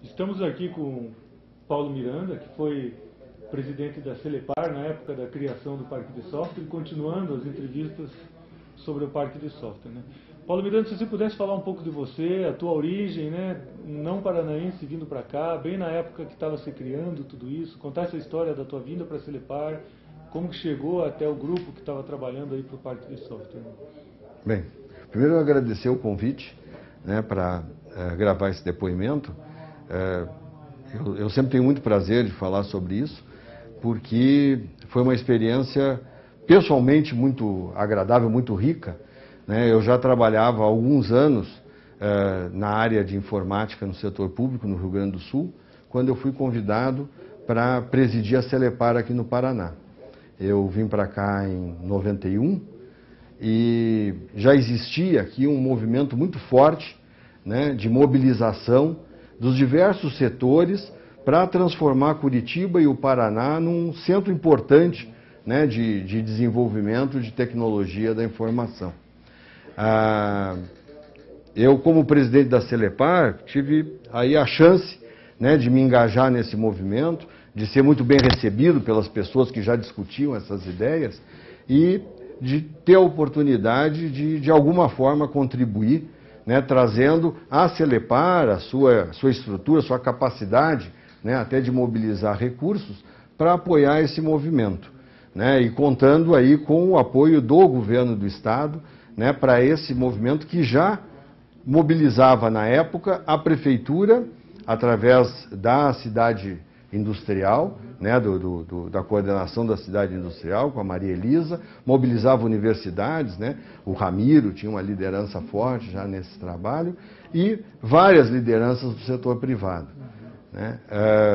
Estamos aqui com Paulo Miranda, que foi presidente da Celepar na época da criação do Parque de Software, e continuando as entrevistas sobre o Parque de Software, né? Paulo Miranda, se você pudesse falar um pouco de você, a tua origem, né, não paranaense, vindo para cá, bem na época que estava se criando tudo isso, contar essa história da tua vinda para a Celepar, como que chegou até o grupo que estava trabalhando aí para o Parque de Software. Bem, primeiro eu agradecer o convite, né, para gravar esse depoimento. Eu sempre tenho muito prazer de falar sobre isso, porque foi uma experiência pessoalmente muito agradável, muito rica, né? Eu já trabalhava há alguns anos na área de informática no setor público no Rio Grande do Sul, quando eu fui convidado para presidir a Celepar aqui no Paraná. Eu vim para cá em 91 e já existia aqui um movimento muito forte, né, de mobilização dos diversos setores para transformar Curitiba e o Paraná num centro importante, né, de desenvolvimento de tecnologia da informação. Eu, como presidente da Celepar, tive aí a chance, né, de me engajar nesse movimento, de ser muito bem recebido pelas pessoas que já discutiam essas ideias e de ter a oportunidade de alguma forma, contribuir, né, trazendo a Celepar, a sua estrutura, a sua capacidade, né, até de mobilizar recursos para apoiar esse movimento, né, e contando aí com o apoio do governo do Estado, né, para esse movimento que já mobilizava na época a prefeitura, através da cidade industrial, né, da coordenação da cidade industrial, com a Maria Elisa, mobilizava universidades, né, o Ramiro tinha uma liderança forte já nesse trabalho, e várias lideranças do setor privado, né.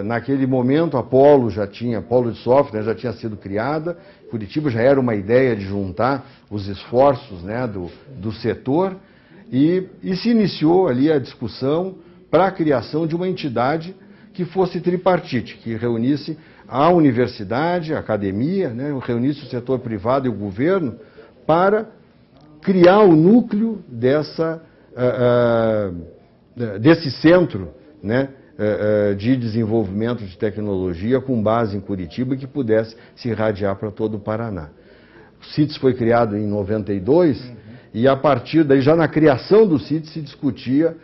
Naquele momento a Polo de Software, né, já tinha sido criada, Curitiba já era uma ideia de juntar os esforços, né, do setor, e se iniciou ali a discussão para a criação de uma entidade que fosse tripartite, que reunisse a universidade, a academia, né, reunisse o setor privado e o governo para criar o núcleo desse centro, né, de desenvolvimento de tecnologia com base em Curitiba e que pudesse se irradiar para todo o Paraná. O CITES foi criado em 92 e a partir daí, já na criação do CITES, se discutia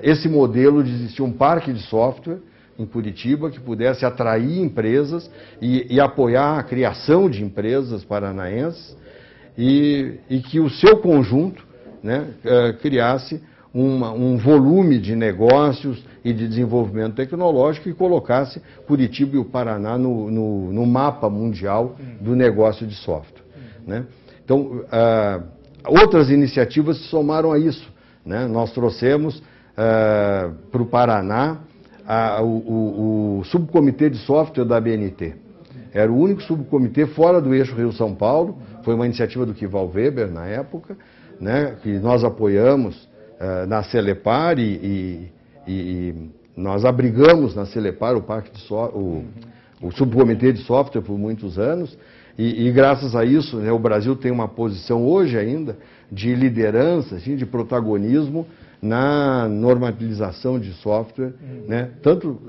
esse modelo de existir um parque de software em Curitiba que pudesse atrair empresas e apoiar a criação de empresas paranaenses e que o seu conjunto, né, criasse um volume de negócios e de desenvolvimento tecnológico e colocasse Curitiba e o Paraná no mapa mundial do negócio de software, né? Então, outras iniciativas se somaram a isso, né? Nós trouxemos para o Paraná o subcomitê de software da ABNT. Era o único subcomitê fora do eixo Rio-São Paulo, foi uma iniciativa do Kival Weber na época, né, que nós apoiamos na Celepar e nós abrigamos na Celepar o subcomitê de software por muitos anos e graças a isso, né, o Brasil tem uma posição hoje ainda de liderança, assim, de protagonismo na normalização de software, né, tanto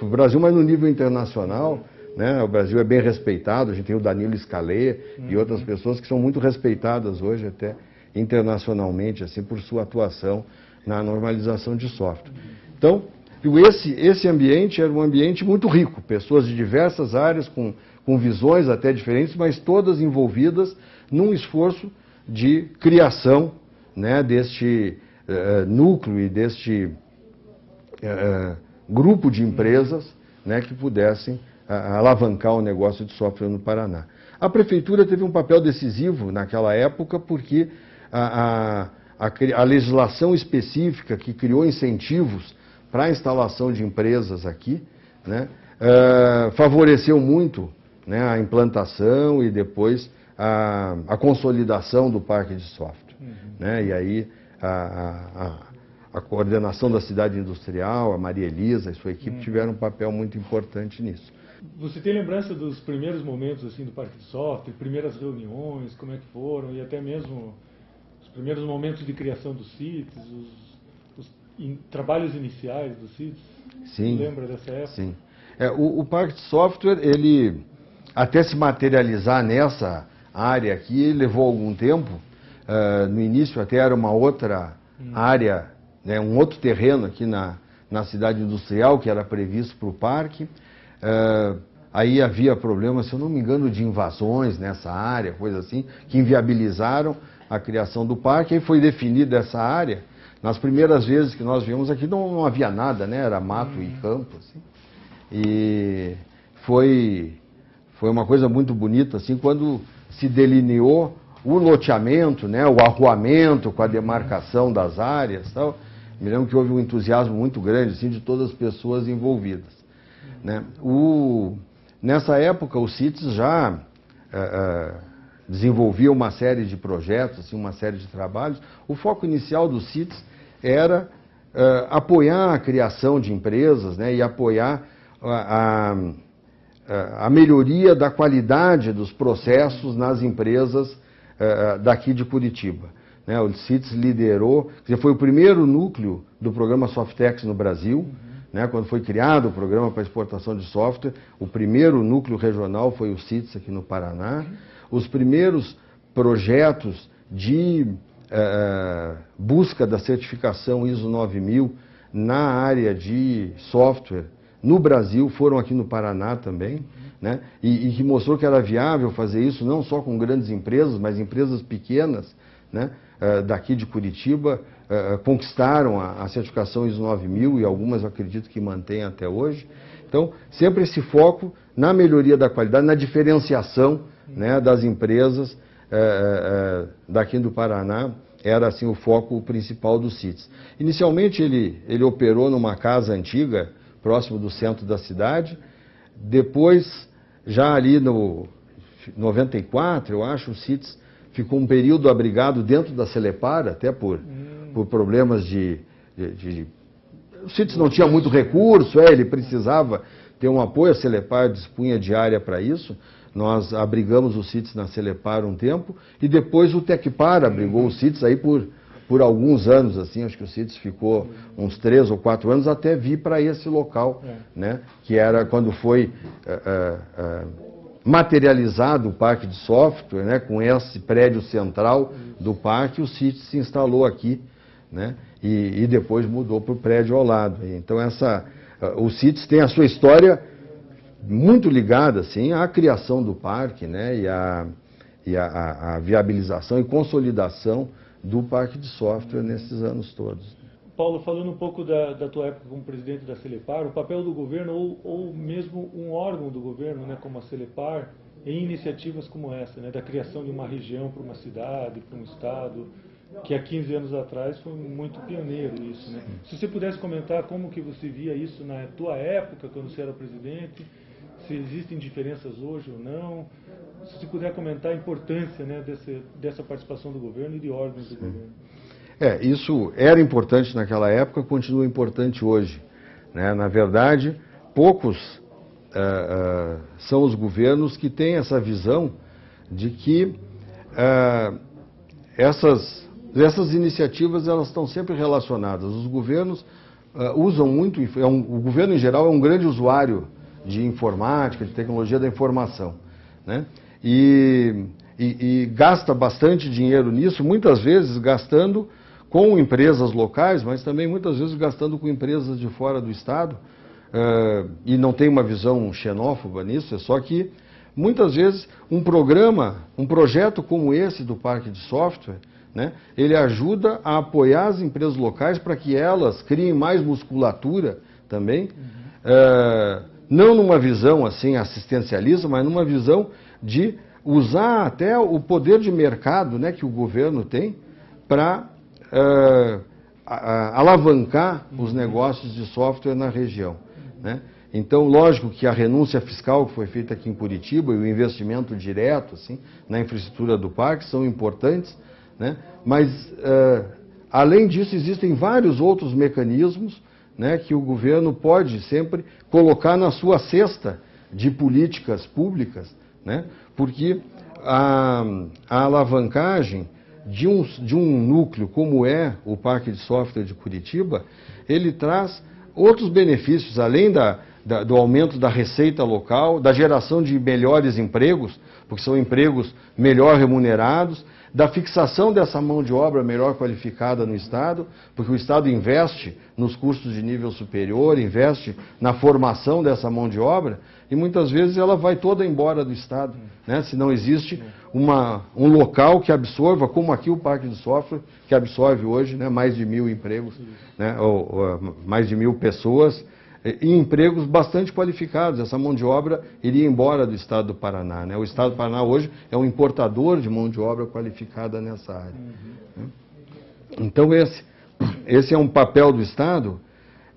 no Brasil, mas no nível internacional, né, o Brasil é bem respeitado, a gente tem o Danilo Scalé e outras pessoas que são muito respeitadas hoje até internacionalmente, assim, por sua atuação na normalização de software. Então, esse ambiente era um ambiente muito rico, pessoas de diversas áreas, com visões até diferentes, mas todas envolvidas num esforço de criação, né, deste núcleo e deste grupo de empresas, né, que pudessem alavancar o negócio de software no Paraná. A prefeitura teve um papel decisivo naquela época porque a legislação específica que criou incentivos para a instalação de empresas aqui, né, favoreceu muito, né, a implantação e depois a consolidação do parque de software, né, e aí a coordenação da cidade industrial, a Maria Elisa e sua equipe tiveram um papel muito importante nisso. Você tem lembrança dos primeiros momentos assim do Parque de Software, primeiras reuniões, como é que foram, e até mesmo os primeiros momentos de criação dos CITES, em trabalhos iniciais do CITES? Sim. Lembra dessa época? Sim. O Parque de Software, ele até se materializar nessa área aqui, levou algum tempo. No início até era uma outra área, né, um outro terreno aqui na cidade industrial que era previsto para o parque. Aí havia problemas, se eu não me engano, de invasões nessa área, coisa assim, que inviabilizaram a criação do parque. Aí foi definida essa área. Nas primeiras vezes que nós viemos aqui não havia nada, né? Era mato e campo, assim. E foi uma coisa muito bonita, assim, quando se delineou o loteamento, né? O arruamento com a demarcação das áreas, tal. Me lembro que houve um entusiasmo muito grande, assim, de todas as pessoas envolvidas, né? Nessa época, o CITES já desenvolvia uma série de projetos, assim, uma série de trabalhos. O foco inicial do CITES era apoiar a criação de empresas, né, e apoiar a melhoria da qualidade dos processos nas empresas daqui de Curitiba, né? O CITES liderou, quer dizer, foi o primeiro núcleo do programa Softex no Brasil, né? Quando foi criado o programa para exportação de software, o primeiro núcleo regional foi o CITES aqui no Paraná. Os primeiros projetos de busca da certificação ISO 9000 na área de software no Brasil foram aqui no Paraná também, né? E que mostrou que era viável fazer isso não só com grandes empresas, mas empresas pequenas, né? Daqui de Curitiba conquistaram a certificação ISO 9000 e algumas eu acredito que mantêm até hoje. Então, sempre esse foco na melhoria da qualidade, na diferenciação, né, das empresas daqui do Paraná, era assim o foco principal do CITES. Inicialmente ele operou numa casa antiga, próximo do centro da cidade. Depois, já ali no 94, eu acho, o CITES ficou um período abrigado dentro da Celepar, até por problemas o CITES não tinha muito recurso, ele precisava ter um apoio, a Celepar dispunha de área para isso. Nós abrigamos o CITES na Celepar um tempo, e depois o Tecpar abrigou o CITES aí por alguns anos, assim, acho que o CITES ficou uns 3 ou 4 anos até vir para esse local, né, que era quando foi materializado o parque de software, né, com esse prédio central do parque, o CITES se instalou aqui, né, e depois mudou para o prédio ao lado. Então o CITES tem a sua história muito ligada, assim, à criação do parque, né, e a viabilização e consolidação do parque de software nesses anos todos. Paulo, falando um pouco da tua época como presidente da Celepar, o papel do governo ou mesmo um órgão do governo, né, como a Celepar, em iniciativas como essa, né, da criação de uma região para uma cidade, para um estado, que há 15 anos atrás foi muito pioneiro isso, né? Se você pudesse comentar como que você via isso na tua época, quando você era presidente, se existem diferenças hoje ou não, se você puder comentar a importância, né, dessa participação do governo e de órgãos do governo. Isso era importante naquela época, continua importante hoje, né? Na verdade, poucos são os governos que têm essa visão de que essas iniciativas elas estão sempre relacionadas. Os governos usam muito, o governo em geral é um grande usuário de informática, de tecnologia da informação, né? E gasta bastante dinheiro nisso, muitas vezes gastando com empresas locais, mas também muitas vezes gastando com empresas de fora do estado, e não tem uma visão xenófoba nisso, é só que muitas vezes um projeto como esse do parque de software, né, ele ajuda a apoiar as empresas locais para que elas criem mais musculatura também, não numa visão assim assistencialista, mas numa visão de usar até o poder de mercado, né, que o governo tem para alavancar os negócios de software na região, né? Então, lógico que a renúncia fiscal que foi feita aqui em Curitiba e o investimento direto assim, na infraestrutura do parque são importantes, né? Mas, além disso, existem vários outros mecanismos, né, que o governo pode sempre colocar na sua cesta de políticas públicas, né? Porque a alavancagem de um núcleo como é o Parque de Software de Curitiba, ele traz outros benefícios, além do aumento da receita local, da geração de melhores empregos, porque são empregos melhor remunerados, da fixação dessa mão de obra melhor qualificada no Estado, porque o Estado investe nos cursos de nível superior, investe na formação dessa mão de obra, e muitas vezes ela vai toda embora do Estado, né? Se não existe um local que absorva, como aqui o Parque de Software, que absorve hoje, né, mais de 1.000 empregos, né, ou mais de 1.000 pessoas, e empregos bastante qualificados. Essa mão de obra iria embora do Estado do Paraná, né? O Estado do Paraná hoje é um importador de mão de obra qualificada nessa área. Né? Então esse é um papel do Estado,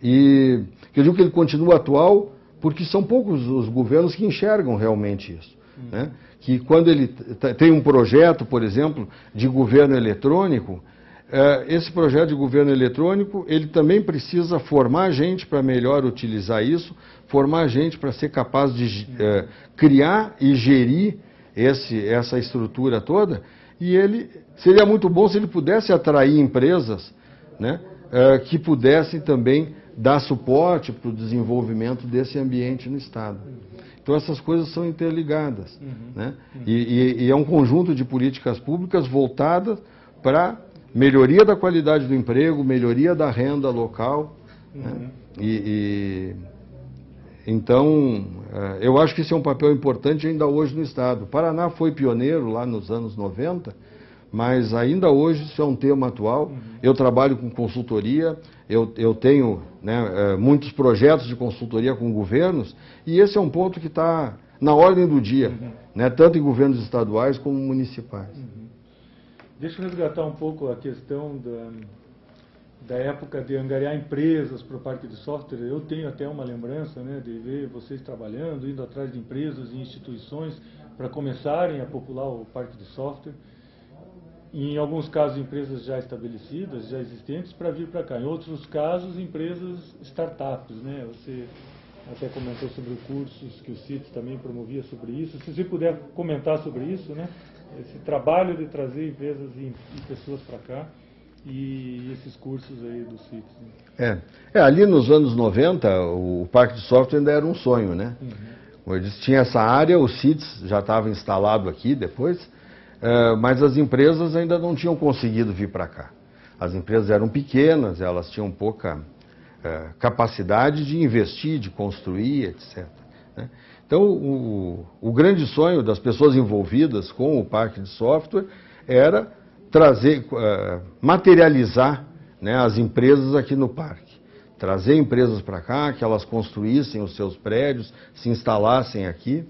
e eu digo que ele continua atual porque são poucos os governos que enxergam realmente isso. Né? Que quando ele tem um projeto, por exemplo, de governo eletrônico, esse projeto de governo eletrônico, ele também precisa formar gente para melhor utilizar isso, formar gente para ser capaz de criar e gerir essa estrutura toda, e ele seria muito bom se ele pudesse atrair empresas, né, que pudessem também dar suporte para o desenvolvimento desse ambiente no Estado. Então essas coisas são interligadas, né? E é um conjunto de políticas públicas voltadas para melhoria da qualidade do emprego, melhoria da renda local. Né? Então, eu acho que esse é um papel importante ainda hoje no Estado. O Paraná foi pioneiro lá nos anos 90, mas ainda hoje isso é um tema atual. Eu trabalho com consultoria, eu tenho, né, muitos projetos de consultoria com governos, e esse é um ponto que está na ordem do dia, né, tanto em governos estaduais como municipais. Deixa eu resgatar um pouco a questão da época de angariar empresas para o Parque de Software. Eu tenho até uma lembrança, né, de ver vocês trabalhando, indo atrás de empresas e instituições para começarem a popular o Parque de Software. Em alguns casos, empresas já estabelecidas, já existentes, para vir para cá. Em outros casos, empresas startups, né? Você até comentou sobre cursos que o CITES também promovia sobre isso. Se você puder comentar sobre isso, né? Esse trabalho de trazer empresas e pessoas para cá e esses cursos aí do CITES. Né? Ali nos anos 90, o Parque de Software ainda era um sonho, né? Como eu disse, tinha essa área, o CITES já estava instalado aqui depois, mas as empresas ainda não tinham conseguido vir para cá. As empresas eram pequenas, elas tinham pouca capacidade de investir, de construir, etc. Né? Então, o grande sonho das pessoas envolvidas com o Parque de Software era trazer, materializar, né, as empresas aqui no parque. Trazer empresas para cá, que elas construíssem os seus prédios, se instalassem aqui.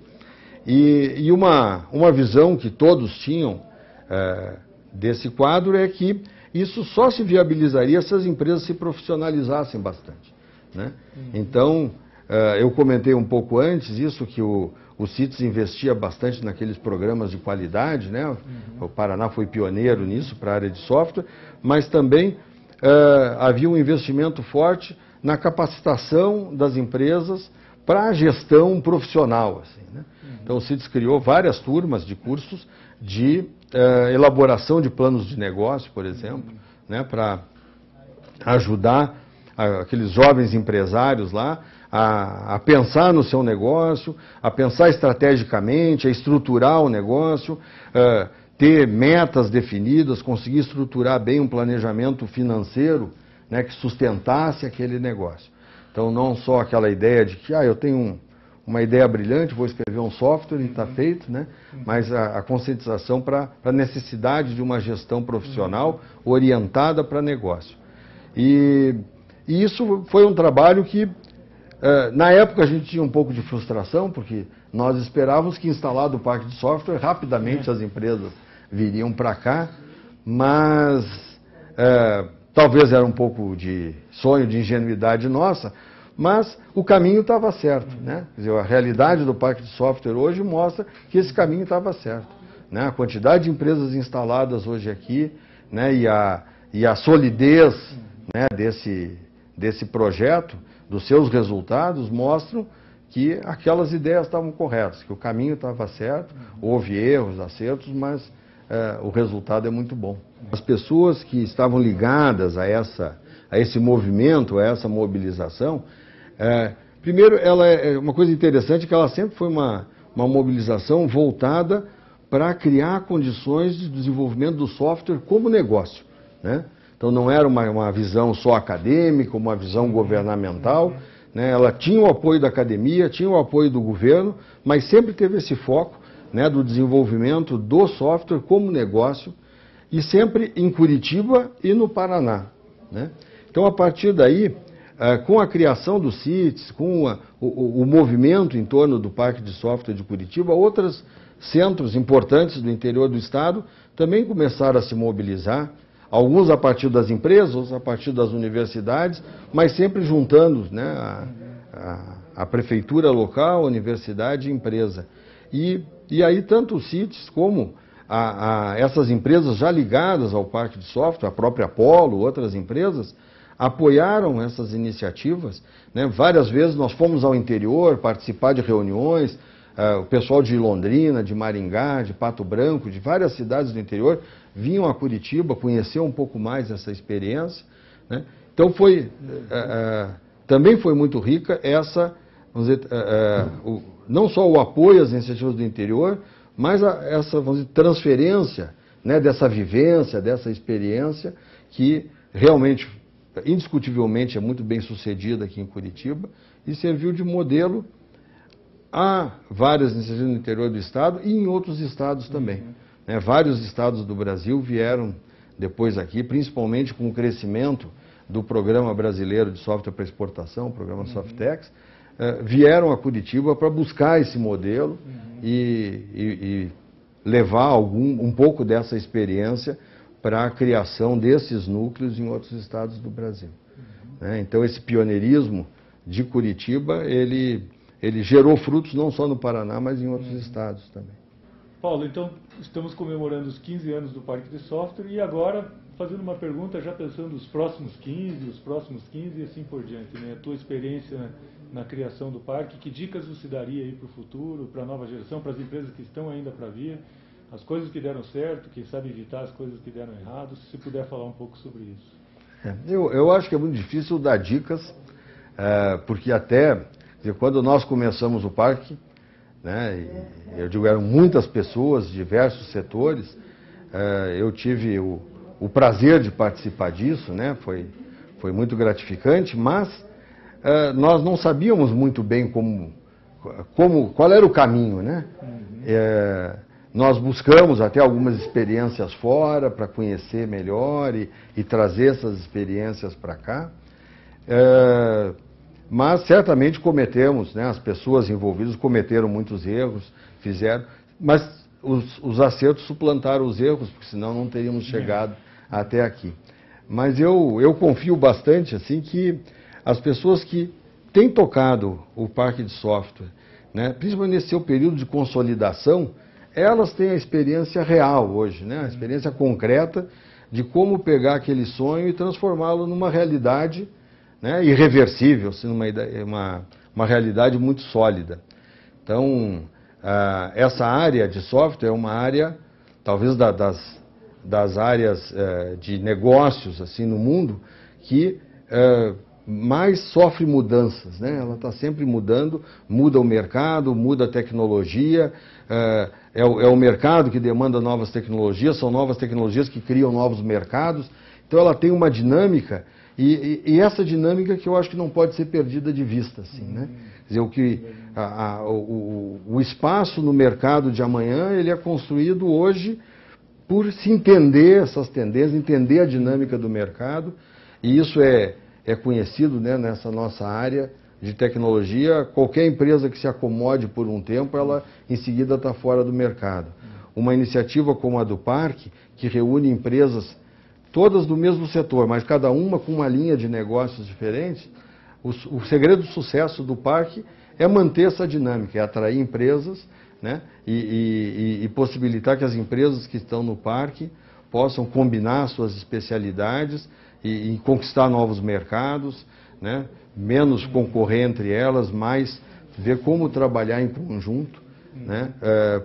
E uma visão que todos tinham desse quadro é que isso só se viabilizaria se as empresas se profissionalizassem bastante. Né? Então, eu comentei um pouco antes isso, que o CITES investia bastante naqueles programas de qualidade, né? O Paraná foi pioneiro nisso para a área de software, mas também havia um investimento forte na capacitação das empresas para a gestão profissional. Assim, né? Então o CITES criou várias turmas de cursos de elaboração de planos de negócio, por exemplo, né? Para ajudar aqueles jovens empresários lá a pensar no seu negócio, a pensar estrategicamente, a estruturar o negócio, ter metas definidas, conseguir estruturar bem um planejamento financeiro, né, que sustentasse aquele negócio. Então, não só aquela ideia de que eu tenho uma ideia brilhante, vou escrever um software e está feito, né, mas a conscientização para a necessidade de uma gestão profissional orientada para negócio. E isso foi um trabalho que, na época, a gente tinha um pouco de frustração, porque nós esperávamos que, instalado o parque de software, rapidamente as empresas viriam para cá, mas talvez era um pouco de sonho, de ingenuidade nossa, mas o caminho estava certo, né? Quer dizer, a realidade do parque de software hoje mostra que esse caminho estava certo, né? A quantidade de empresas instaladas hoje aqui, né? E a solidez, né, desse projeto, dos seus resultados, mostram que aquelas ideias estavam corretas, que o caminho estava certo, houve erros, acertos, mas o resultado é muito bom. As pessoas que estavam ligadas a esse movimento, a essa mobilização, primeiro, ela é uma coisa interessante que ela sempre foi uma mobilização voltada para criar condições de desenvolvimento do software como negócio, né? Então não era uma visão só acadêmica, uma visão governamental, né? Ela tinha o apoio da academia, tinha o apoio do governo, mas sempre teve esse foco, né, do desenvolvimento do software como negócio, e sempre em Curitiba e no Paraná, né? Então, a partir daí, com a criação do CITES, com o movimento em torno do Parque de Software de Curitiba, outros centros importantes do interior do estado também começaram a se mobilizar, alguns a partir das empresas, outros a partir das universidades, mas sempre juntando, né, a prefeitura local, a universidade e empresa. E aí tanto o CITES como essas empresas já ligadas ao Parque de Software, a própria Apollo, outras empresas, apoiaram essas iniciativas, né? Várias vezes nós fomos ao interior participar de reuniões, o pessoal de Londrina, de Maringá, de Pato Branco, de várias cidades do interior, vinham a Curitiba conhecer um pouco mais essa experiência, né? Então também foi muito rica vamos dizer, não só o apoio às iniciativas do interior, mas essa, vamos dizer, transferência, né, dessa vivência, dessa experiência que realmente, indiscutivelmente, é muito bem sucedida aqui em Curitiba e serviu de modelo a várias iniciativas no interior do estado e em outros estados também. Né? Vários estados do Brasil vieram depois aqui, principalmente com o crescimento do Programa Brasileiro de Software para Exportação, o programa Softex, vieram a Curitiba para buscar esse modelo e levar um pouco dessa experiência para a criação desses núcleos em outros estados do Brasil. Né? Então, esse pioneirismo de Curitiba, ele gerou frutos não só no Paraná, mas em outros estados também. Paulo, então, estamos comemorando os 15 anos do Parque de Software e agora, fazendo uma pergunta, já pensando os próximos 15 e assim por diante, né? A tua experiência na criação do parque, que dicas você daria aí para o futuro, para a nova geração, para as empresas que estão ainda para vir, as coisas que deram certo, quem sabe evitar as coisas que deram errado, se você puder falar um pouco sobre isso. Eu acho que é muito difícil dar dicas, porque até quando nós começamos o parque, né, eu digo, eram muitas pessoas de diversos setores, eu tive o prazer de participar disso, né, foi muito gratificante, mas nós não sabíamos muito bem qual era o caminho, né? Nós buscamos até algumas experiências fora para conhecer melhor e trazer essas experiências para cá, mas certamente cometemos, né, as pessoas envolvidas cometeram muitos erros, mas os acertos suplantaram os erros, porque senão não teríamos chegado até aqui. Mas eu confio bastante assim que as pessoas que têm tocado o Parque de Software, né, principalmente nesse seu período de consolidação, elas têm a experiência real hoje, né, a experiência concreta de como pegar aquele sonho e transformá-lo numa realidade, né, irreversível, assim, uma realidade muito sólida. Então, essa área de software é uma área, talvez das áreas de negócios assim, no mundo, que mais sofre mudanças, né? Ela está sempre mudando, muda o mercado, muda a tecnologia, é o mercado que demanda novas tecnologias, são novas tecnologias que criam novos mercados, então ela tem uma dinâmica, e essa dinâmica que eu acho que não pode ser perdida de vista, assim, né? Quer dizer, o espaço no mercado de amanhã, ele é construído hoje por se entender essas tendências, entender a dinâmica do mercado, e isso é conhecido, né, nessa nossa área de tecnologia. Qualquer empresa que se acomode por um tempo, ela em seguida está fora do mercado. Uma iniciativa como a do Parque, que reúne empresas todas do mesmo setor, mas cada uma com uma linha de negócios diferentes, o segredo do sucesso do Parque é manter essa dinâmica, é atrair empresas, né, e possibilitar que as empresas que estão no Parque possam combinar suas especialidades e conquistar novos mercados, né? Menos concorrer entre elas, mas ver como trabalhar em conjunto, né,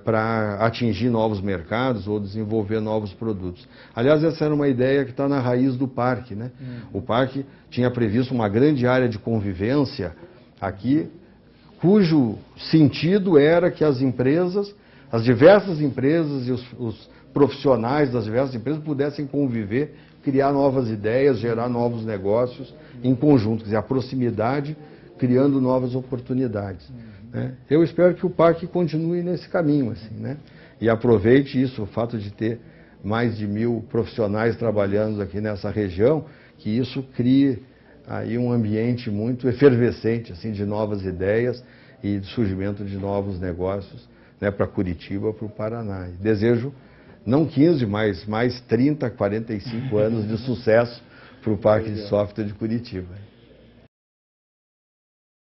para atingir novos mercados ou desenvolver novos produtos. Aliás, essa era uma ideia que está na raiz do parque, né? O parque tinha previsto uma grande área de convivência aqui, cujo sentido era que as empresas, as diversas empresas e os profissionais das diversas empresas pudessem conviver, criar novas ideias, gerar novos negócios em conjunto, quer dizer, a proximidade criando novas oportunidades. Né? Eu espero que o parque continue nesse caminho, assim, né? E aproveite isso, o fato de ter mais de 1000 profissionais trabalhando aqui nessa região, que isso crie aí um ambiente muito efervescente, assim, de novas ideias e de surgimento de novos negócios, né, para Curitiba, para o Paraná. E desejo não 15, mas mais 30, 45 anos de sucesso para o Parque de Software de Curitiba.